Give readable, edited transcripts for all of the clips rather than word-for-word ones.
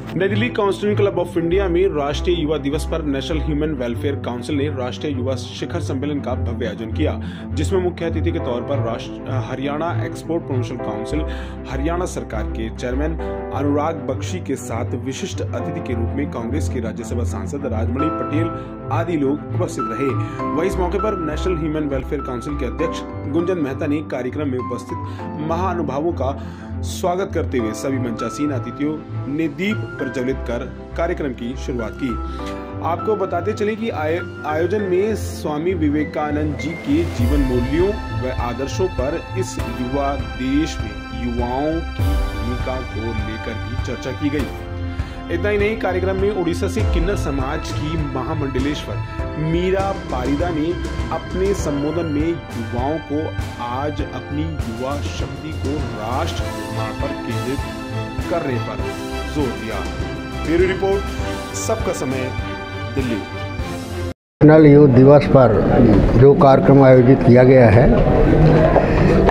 नई Delhi counselling club of India में राष्ट्रीय युवा दिवस पर नेशनल ह्यूमन वेलफेयर काउंसिल ने राष्ट्रीय युवा शिखर सम्मेलन का भव्य आयोजन किया, जिसमें मुख्य अतिथि के तौर पर Haryana export promotion council, Haryana सरकार के चेयरमैन अनुराग बख्शी के साथ विशिष्ट अतिथि के रूप में कांग्रेस के राज्यसभा सांसद राजमणि पटेल आदि लोग उपस्थित रहे। वहीं इस मौके पर नेशनल ह्यूमन वेलफेयर काउंसिल के अध्यक्ष गुंजन मेहता ने कार्यक्रम में उपस्थित महानुभावों का स्वागत करते हुए सभी मंचासीन अतिथियों ने दीप प्रज्वलित कर कार्यक्रम की शुरुआत की। आपको बताते चले कि आयोजन में स्वामी विवेकानंद जी के जीवन मूल्यों व आदर्शों पर इस युवा देश में युवाओं की भूमिका को लेकर भी चर्चा की गई। इतना ही नहीं, कार्यक्रम में उड़ीसा से किन्नर समाज की महामंडलेश्वर मीरा पारिदा ने अपने संबोधन में युवाओं को आज अपनी युवा शक्ति को राष्ट्र निर्माण पर केंद्रित करने पर जोर दिया। ब्यूरो रिपोर्ट, सबका समय, दिल्ली। नेशनल युवा दिवस पर जो कार्यक्रम आयोजित किया गया है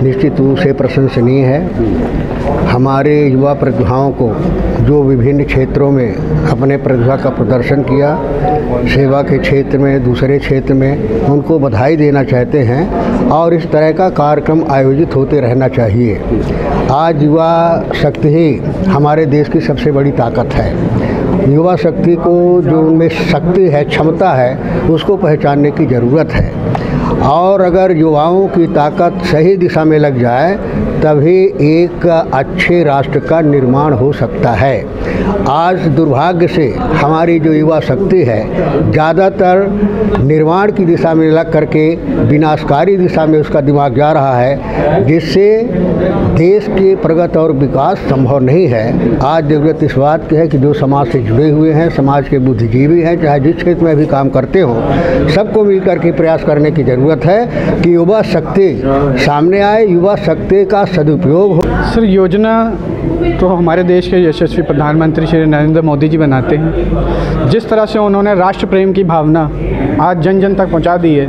निश्चित रूप से प्रशंसनीय है। हमारे युवा प्रतिभाओं को जो विभिन्न क्षेत्रों में अपने प्रतिभा का प्रदर्शन किया, सेवा के क्षेत्र में, दूसरे क्षेत्र में, उनको बधाई देना चाहते हैं और इस तरह का कार्यक्रम आयोजित होते रहना चाहिए। आज युवा शक्ति ही हमारे देश की सबसे बड़ी ताकत है। युवा शक्ति को जो उनमें शक्ति है, क्षमता है, उसको पहचानने की ज़रूरत है और अगर युवाओं की ताकत सही दिशा में लग जाए तभी एक अच्छे राष्ट्र का निर्माण हो सकता है। आज दुर्भाग्य से हमारी जो युवा शक्ति है ज़्यादातर निर्माण की दिशा में लग करके विनाशकारी दिशा में उसका दिमाग जा रहा है, जिससे देश के प्रगति और विकास संभव नहीं है। आज ज़रूरत इस बात की है कि जो समाज से जुड़े हुए हैं, समाज के बुद्धिजीवी हैं, चाहे जिस क्षेत्र में भी काम करते हों, सबको मिलकर के प्रयास करने की ज़रूरत है कि युवा शक्ति सामने आए, युवा शक्ति का सदुपयोग हो। सर, योजना तो हमारे देश के यशस्वी प्रधानमंत्री श्री नरेंद्र मोदी जी बनाते हैं। जिस तरह से उन्होंने राष्ट्र प्रेम की भावना आज जन जन तक पहुंचा दी है,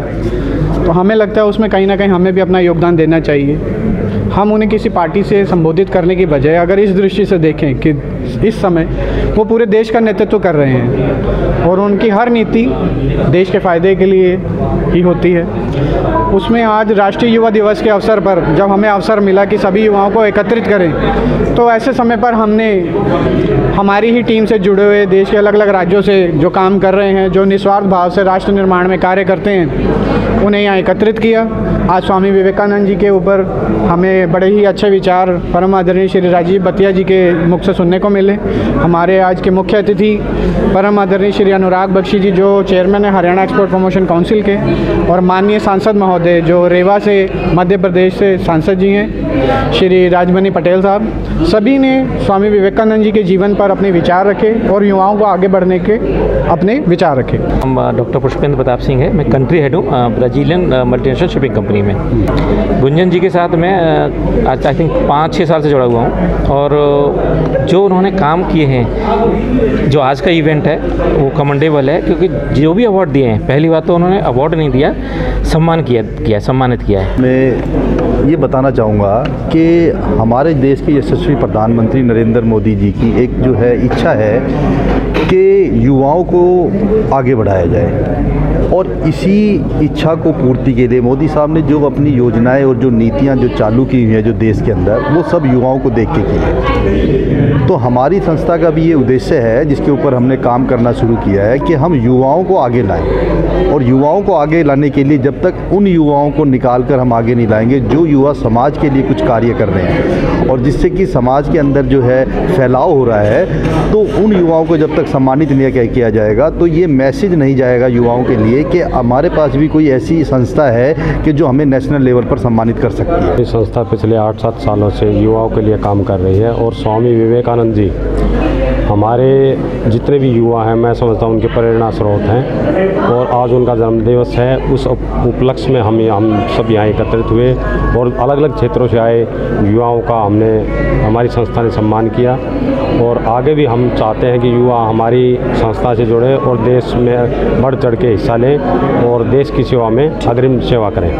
तो हमें लगता है उसमें कहीं ना कहीं हमें भी अपना योगदान देना चाहिए। हम उन्हें किसी पार्टी से संबोधित करने की बजाय अगर इस दृष्टि से देखें कि इस समय वो पूरे देश का नेतृत्व कर रहे हैं और उनकी हर नीति देश के फ़ायदे के लिए ही होती है, उसमें आज राष्ट्रीय युवा दिवस के अवसर पर जब हमें अवसर मिला कि सभी युवाओं को एकत्रित करें, तो ऐसे समय पर हमने हमारी ही टीम से जुड़े हुए देश के अलग अलग राज्यों से जो काम कर रहे हैं, जो निस्वार्थ भाव से राष्ट्र निर्माण में कार्य करते हैं, उन्हें यहाँ एकत्रित किया। आज स्वामी विवेकानंद जी के ऊपर हमें बड़े ही अच्छे विचार परम आदरणीय श्री राजीव बतिया जी के मुख से सुनने को मिले। हमारे आज के मुख्य अतिथि परम आदरणीय श्री अनुराग बख्शी जी, जो चेयरमैन है हरियाणा एक्सपोर्ट प्रमोशन काउंसिल के, और माननीय सांसद महोदय जो रेवा से मध्य प्रदेश से सांसद जी हैं, श्री राजमणि पटेल साहब, सभी ने स्वामी विवेकानंद जी के जीवन पर अपने विचार रखे और युवाओं को आगे बढ़ने के अपने विचार रखे। हम डॉक्टर पुष्पेंद्र प्रताप सिंह है, मैं कंट्री हेड हूँ ब्राजीलियन मल्टीनेशनल शिपिंग कंपनी में। गुंजन जी के साथ मैं आज आई थिंक 5-6 साल से जुड़ा हुआ हूँ और जो उन्होंने काम किए हैं, जो आज का इवेंट है वो कमेंडेबल है, क्योंकि जो भी अवार्ड दिए हैं, पहली बात तो उन्होंने अवार्ड नहीं दिया, सम्मानित किया है। मैं ये बताना चाहूँगा कि हमारे देश के यशस्वी प्रधानमंत्री नरेंद्र मोदी जी की एक जो है इच्छा है कि युवाओं को आगे बढ़ाया जाए और इसी इच्छा को पूर्ति के लिए मोदी साहब ने जो अपनी योजनाएं और जो नीतियां जो चालू की हुई हैं जो देश के अंदर, वो सब युवाओं को देख के की है। तो हमारी संस्था का भी ये उद्देश्य है, जिसके ऊपर हमने काम करना शुरू किया है, कि हम युवाओं को आगे लाएं और युवाओं को आगे लाने के लिए जब तक उन युवाओं को निकाल कर हम आगे नहीं लाएंगे जो युवा समाज के लिए कुछ कार्य कर रहे हैं और जिससे कि समाज के अंदर जो है फैलाव हो रहा है, तो उन युवाओं को जब तक सम्मानित नहीं किया जाएगा तो ये मैसेज नहीं जाएगा युवाओं के लिए कि हमारे पास भी कोई ऐसी संस्था है कि जो हमें नेशनल लेवल पर सम्मानित कर सकती है। ये संस्था पिछले 8-7 सालों से युवाओं के लिए काम कर रही है और स्वामी विवेकानंद जी हमारे जितने भी युवा हैं, मैं समझता हूँ उनके प्रेरणा स्रोत हैं और आज उनका जन्मदिवस है। उस उपलक्ष्य में हम सब यहाँ एकत्रित हुए और अलग अलग क्षेत्रों से आए युवाओं का हमारी संस्था ने सम्मान किया और आगे भी हम चाहते हैं कि युवा हमारी संस्था से जुड़े और देश में बढ़ चढ़ के हिस्सा लें और देश की सेवा में अग्रिम सेवा करें।